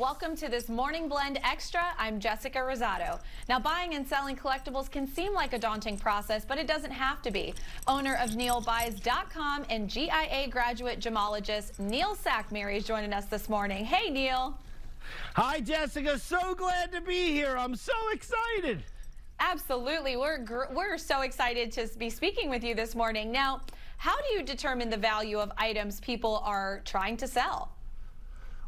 welcome to this Morning Blend Extra. I'm Jessica Rosado. Now, buying and selling collectibles can seem like a daunting process, but it doesn't have to be. Owner of NeilBuys.com and GIA graduate gemologist Neil Sackmary is joining us this morning. Hey, Neil. Hi, Jessica. So glad to be here. I'm so excited. Absolutely. We're so excited to be speaking with you this morning. Now, how do you determine the value of items people are trying to sell?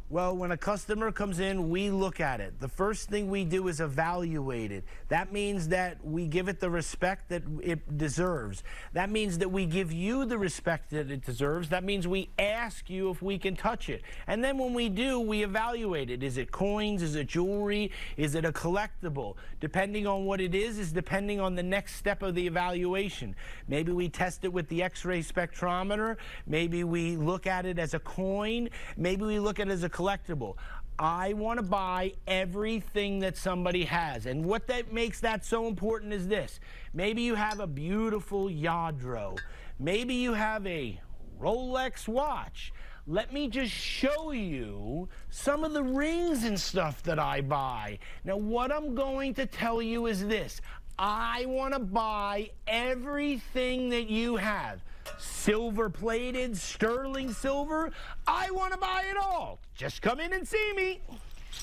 Well, when a customer comes in, we look at it. The first thing we do is evaluate it. That means that we give it the respect that it deserves. That means that we give you the respect that it deserves. That means we ask you if we can touch it. And then when we do, we evaluate it. Is it coins? Is it jewelry? Is it a collectible? Depending on what it is depending on the next step of the evaluation. Maybe we test it with the X-ray spectrometer. Maybe we look at it as a coin. Maybe we look at it as a collectible. I want to buy everything that somebody has. And what that makes that so important is this. Maybe you have a beautiful Yadro. Maybe you have a Rolex watch. Let me just show you some of the rings and stuff that I buy. Now, what I'm going to tell you is this. I want to buy everything that you have. Silver plated, sterling silver, I want to buy it all. Just come in and see me.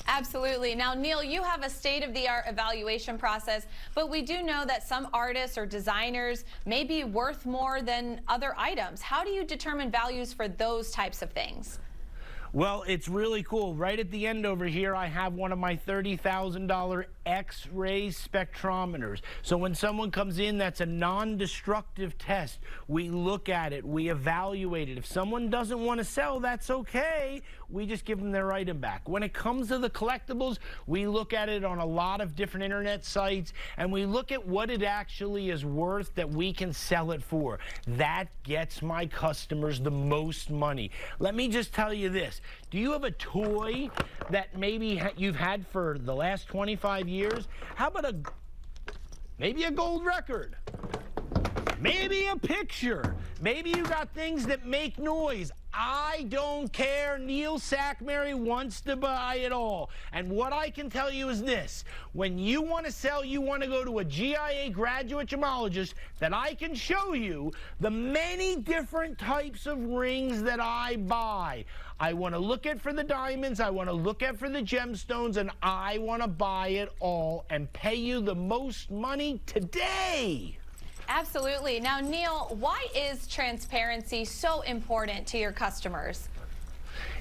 Absolutely. Now, Neil, you have a state-of-the-art evaluation process, but we do know that some artists or designers may be worth more than other items. How do you determine values for those types of things? Well, it's really cool. Right at the end over here, I have one of my $30,000 X-ray spectrometers. So when someone comes in, that's a non-destructive test. We look at it, we evaluate it. If someone doesn't want to sell, that's okay. We just give them their item back. When it comes to the collectibles, we look at it on a lot of different internet sites, and we look at what it actually is worth that we can sell it for. That gets my customers the most money. Let me just tell you this. Do you have a toy that maybe you've had for the last 25 years? How about maybe a gold record? Maybe a picture. Maybe you got things that make noise. I don't care. Neil Sackmary wants to buy it all. And what I can tell you is this. When you want to sell, you want to go to a GIA graduate gemologist that I can show you the many different types of rings that I buy. I want to look at for the diamonds, I want to look at for the gemstones, and I want to buy it all and pay you the most money today. Absolutely. Now, Neil, why is transparency so important to your customers?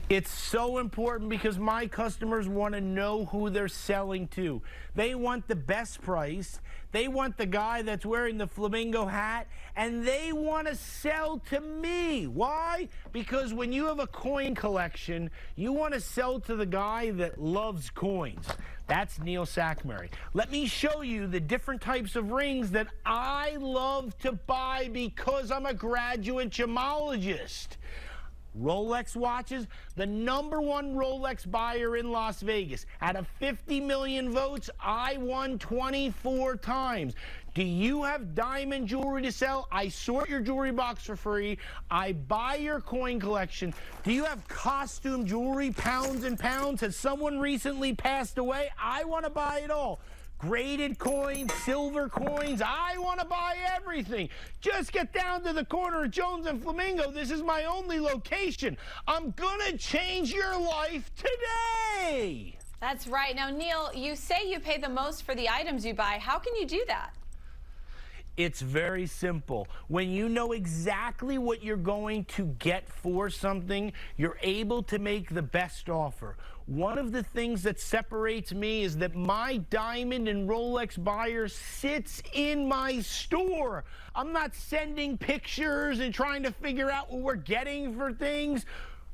It's so important because my customers want to know who they're selling to. They want the best price. They want the guy that's wearing the flamingo hat, and they want to sell to me. Why? Because when you have a coin collection, you want to sell to the guy that loves coins. That's Neil Sackmary. Let me show you the different types of rings that I love to buy because I'm a graduate gemologist. Rolex watches, the #1 Rolex buyer in Las Vegas. Out of 50 million votes, I won 24 times. Do you have diamond jewelry to sell? I sort your jewelry box for free. I buy your coin collection. Do you have costume jewelry, pounds and pounds? Has someone recently passed away? I want to buy it all. Graded coins, silver coins, I want to buy everything. Just get down to the corner of Jones and Flamingo. This is my only location. I'm gonna change your life today. That's right. Now, Neil, you say you pay the most for the items you buy. How can you do that? It's very simple. When you know exactly what you're going to get for something, you're able to make the best offer. One of the things that separates me is that my diamond and Rolex buyer sits in my store. I'm not sending pictures and trying to figure out what we're getting for things.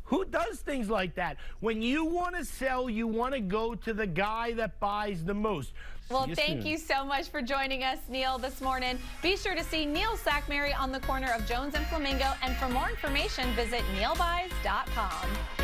Who does things like that? When you want to sell, you want to go to the guy that buys the most. Well, thank you so much for joining us, Neil, this morning. Be sure to see Neil Sackmary on the corner of Jones and Flamingo. And for more information, visit NeilBuys.com.